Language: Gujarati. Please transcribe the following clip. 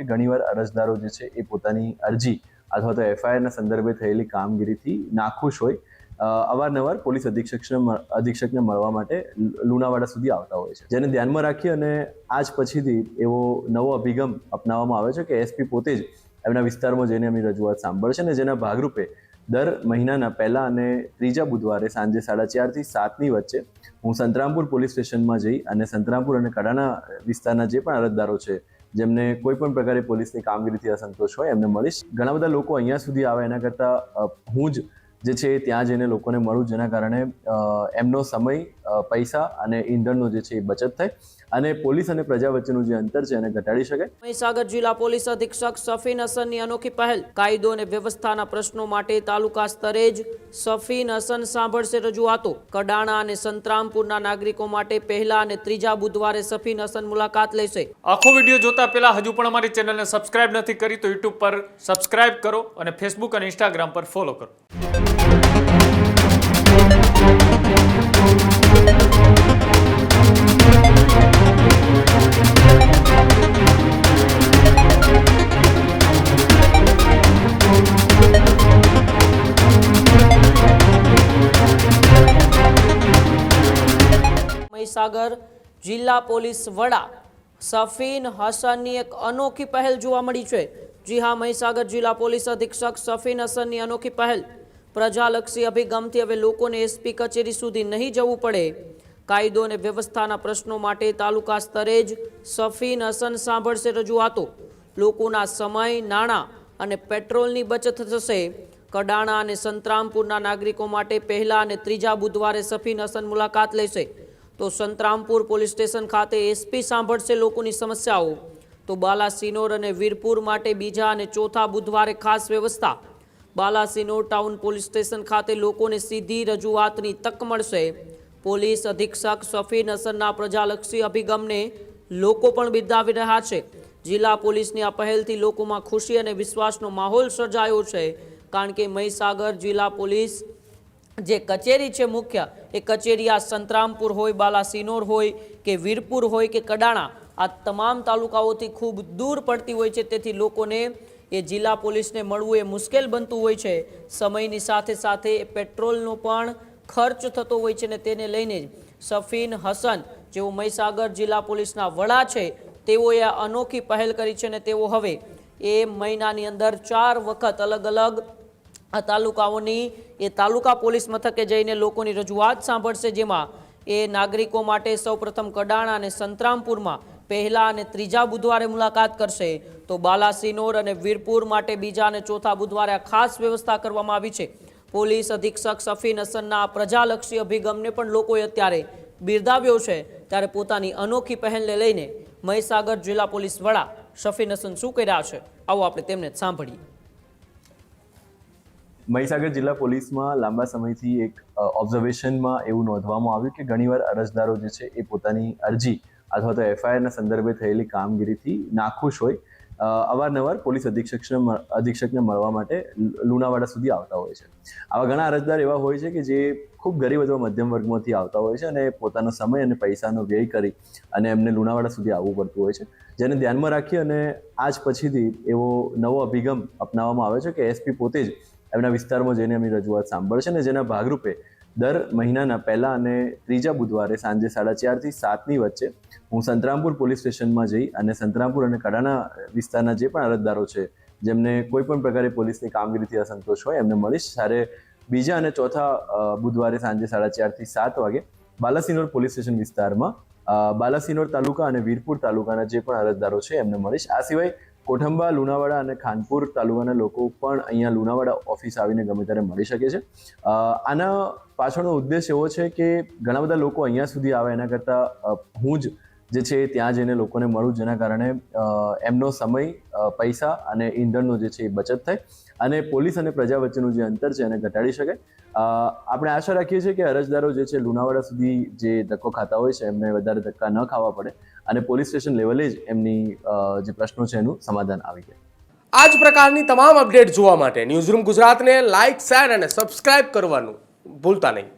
કે ઘણીવાર અરજદારો જે છે એ પોતાની અરજી અથવા તો એફઆઈઆરના સંદર્ભે થયેલી કામગીરીથી નાખુશ હોય અવારનવાર પોલીસ અધિક્ષકને મળવા માટે લુણાવાડા સુધી આવતા હોય છે, જેને ધ્યાનમાં રાખી અને આજ પછીથી એવો નવો અભિગમ અપનાવવામાં આવે છે કે એસપી પોતે જ એમના વિસ્તારમાં જઈને એમની રજૂઆત સાંભળશે અને જેના ભાગરૂપે દર મહિનાના પહેલા અને ત્રીજા બુધવારે સાંજે 4:30 થી 7ની વચ્ચે હું સંતરામપુર પોલીસ સ્ટેશનમાં જઈ અને સંતરામપુર અને કડાણા વિસ્તારના જે પણ અરજદારો છે જેમને કોઈ પણ પ્રકારે પોલીસની કામગીરીથી અસંતોષ હોય એમને મળીશ. ઘણા બધા લોકો અહીંયા સુધી આવે એના કરતાં હું જ જે છે ત્યાં જઈને લોકોને મળું, જેના કારણે એમનો સમય, પૈસા અને ઈંધણનો જે છે એ બચત થાય અને પોલીસ અને પ્રજા વચ્ચેનું જે અંતર છે એને ઘટાડી શકાય. મહીસાગર જિલ્લા પોલીસ અધિક્ષક સફીન હસનની અનોખી પહેલ. કાયદો અને વ્યવસ્થાના પ્રશ્નો માટે તાલુકા સ્તરે જ સફીન હસન સાંભળશે રજૂઆતો. કડાણા અને સંતરામપુરના નાગરિકો માટે પહેલા અને ત્રીજા બુધવારે સફીન હસન મુલાકાત લેશે. આખો વિડીયો જોતા પહેલા હજુ પણ અમારી ચેનલને સબસ્ક્રાઇબ નથી કરી તો યુટ્યુબ પર સબસ્ક્રાઇબ કરો અને ફેસબુક અને ઇન્સ્ટાગ્રામ પર ફોલો કરો. મહીસાગર જિલ્લા પોલીસ વડા સફીન હસનની એક અનોખી પહેલ જોવા મળી છે. જી હા, મહીસાગર જિલ્લા પોલીસ અધિક્ષક સફીન હસનની અનોખી પહેલ. પ્રજાલક્ષી અભિગમથી હવે લોકોને એસપી કચેરી સુધી નહીં જવું પડે. કાયદો અને વ્યવસ્થાના પ્રશ્નો માટે તાલુકા સ્તરે જ સફીન હસન સાંભળશે રજૂઆતો. લોકોના સમય, નાણાં અને પેટ્રોલની બચત થશે. કડાણા અને સંતરામપુરના નાગરિકો માટે પહેલા અને ત્રીજા બુધવારે સફીન હસન મુલાકાત લેશે. તો સંતરામપુર પોલીસ સ્ટેશન ખાતે એસપી સાંભળશે લોકોની સમસ્યાઓ. તો બાલાસિનોર અને વીરપુર માટે બીજા અને ચોથા બુધવારે ખાસ વ્યવસ્થા. બાલાસિનોર ટાઉન પોલીસ સ્ટેશન ખાતે લોકોને સીધી રજૂઆતની તક મળશે. પોલીસ અધિક્ષક સફીન હસનના પ્રજાલક્ષી અભિગમને લોકો પણ બિરદાવી રહ્યા છે. જિલ્લા પોલીસની આ પહેલથી લોકોમાં ખુશી અને વિશ્વાસનો માહોલ સર્જાયો છે, કારણ કે મહીસાગર જિલ્લા પોલીસ જે કચેરી છે મુખ્ય, એ કચેરી આ સંતરામપુર હોય, બાલાસિનોર હોય કે વીરપુર હોય કે કડાણા, આ તમામ તાલુકાઓથી ખૂબ દૂર પડતી હોય છે. તેથી લોકોને એ જિલ્લા પોલીસને મળવું એ મુશ્કેલ બનતું હોય છે. સમયની સાથે સાથે પેટ્રોલનો પણ ખર્ચ થતો હોય છે ને તેને લઈને સફીન હસન જેઓ મહીસાગર જિલ્લા પોલીસના વડા છે તેઓએ આ અનોખી પહેલ કરી છે અને તેઓ હવે એ મહિનાની અંદર 4 વખત અલગ અલગ તાલુકાઓની એ તાલુકા પોલીસ મથકે જઈને લોકોની રજૂઆત સાંભળશે, જેમાં એ નાગરિકો માટે સૌપ્રથમ કડાણા અને સંતરામપુરમાં પહેલા અને ત્રીજા બુધવારે મુલાકાત કરશે. તો બાલાસિનોર અને વીરપુર માટે બીજા અને ચોથા બુધવારે આ ખાસ વ્યવસ્થા કરવામાં આવી છે. પોલીસ અધિક્ષક સફીન હસનના પ્રજાલક્ષી અભિગમને પણ લોકોએ અત્યારે બિરદાવ્યો છે. ત્યારે પોતાની અનોખી પહેલને લઈને મહીસાગર જિલ્લા પોલીસ વડા સફીન હસન શું કહી રહ્યા છે, આવો આપણે તેમને સાંભળીએ. મહીસાગર જિલ્લા પોલીસમાં લાંબા સમયથી એક ઓબ્ઝર્વેશનમાં એવું નોંધવામાં આવ્યું કે ઘણીવાર અરજદારો જે છે એ પોતાની અરજી અથવા તો એફઆઈઆરના સંદર્ભે થયેલી કામગીરીથી નાખુશ હોય અવારનવાર પોલીસ અધિક્ષકને મળવા માટે લુણાવાડા સુધી આવતા હોય છે. આવા ઘણા અરજદાર એવા હોય છે કે જે ખૂબ ગરીબ અથવા મધ્યમ વર્ગમાંથી આવતા હોય છે અને પોતાનો સમય અને પૈસાનો વ્યય કરી અને એમને લુણાવાડા સુધી આવવું પડતું હોય છે, જેને ધ્યાનમાં રાખી અને આજ પછીથી એવો નવો અભિગમ અપનાવવામાં આવે છે કે એસપી પોતે જ એમના વિસ્તારમાં જઈને એમની રજૂઆત સાંભળશે અને જેના ભાગરૂપે દર મહિનાના પહેલા અને ત્રીજા બુધવારે સાંજે 4:30 થી 7ની વચ્ચે હું સંતરામપુર પોલીસ સ્ટેશનમાં જઈ અને સંતરામપુર અને કડાણા વિસ્તારના જે પણ અરજદારો છે જેમને કોઈ પણ પ્રકારે પોલીસની કામગીરીથી અસંતોષ હોય એમને મળીશ. જ્યારે બીજા અને ચોથા બુધવારે સાંજે 4:30 થી 7 વાગે બાલાસિનોર પોલીસ સ્ટેશન વિસ્તારમાં બાલાસિનોર તાલુકા અને વીરપુર તાલુકાના જે પણ અરજદારો છે એમને મળીશ. આ સિવાય કોઠંબા, લુણાવાડા અને ખાનપુર તાલુકાના લોકો પણ અહીંયા લુણાવાડા ઓફિસ આવીને ગમે ત્યારે મળી શકે છે. આના પાછળનો ઉદ્દેશ એવો છે કે ઘણા બધા લોકો અહીંયા સુધી આવે એના કરતાં હું જ જે છે ત્યાં જઈને લોકોને મળું, જેના કારણે એમનો સમય, પૈસા અને ઈંધણનો જે છે એ બચત થાય અને પોલીસ અને પ્રજા વચ્ચેનું જે અંતર છે એને ઘટાડી શકાય. આપણે આશા રાખીએ છીએ કે અરજદારો જે છે લુણાવાડા સુધી જે ધક્કો ખાતા હોય છે એમને વધારે ધક્કા ન ખાવા પડે અને પોલીસ સ્ટેશન લેવલે જ એમની જે પ્રશ્નો છે એનું સમાધાન આવી જાય. આ જ પ્રકારની તમામ અપડેટ જોવા માટે ન્યૂઝરૂમ ગુજરાતને લાઇક, શેર અને સબસ્ક્રાઇબ કરવાનું ભૂલતા નહીં.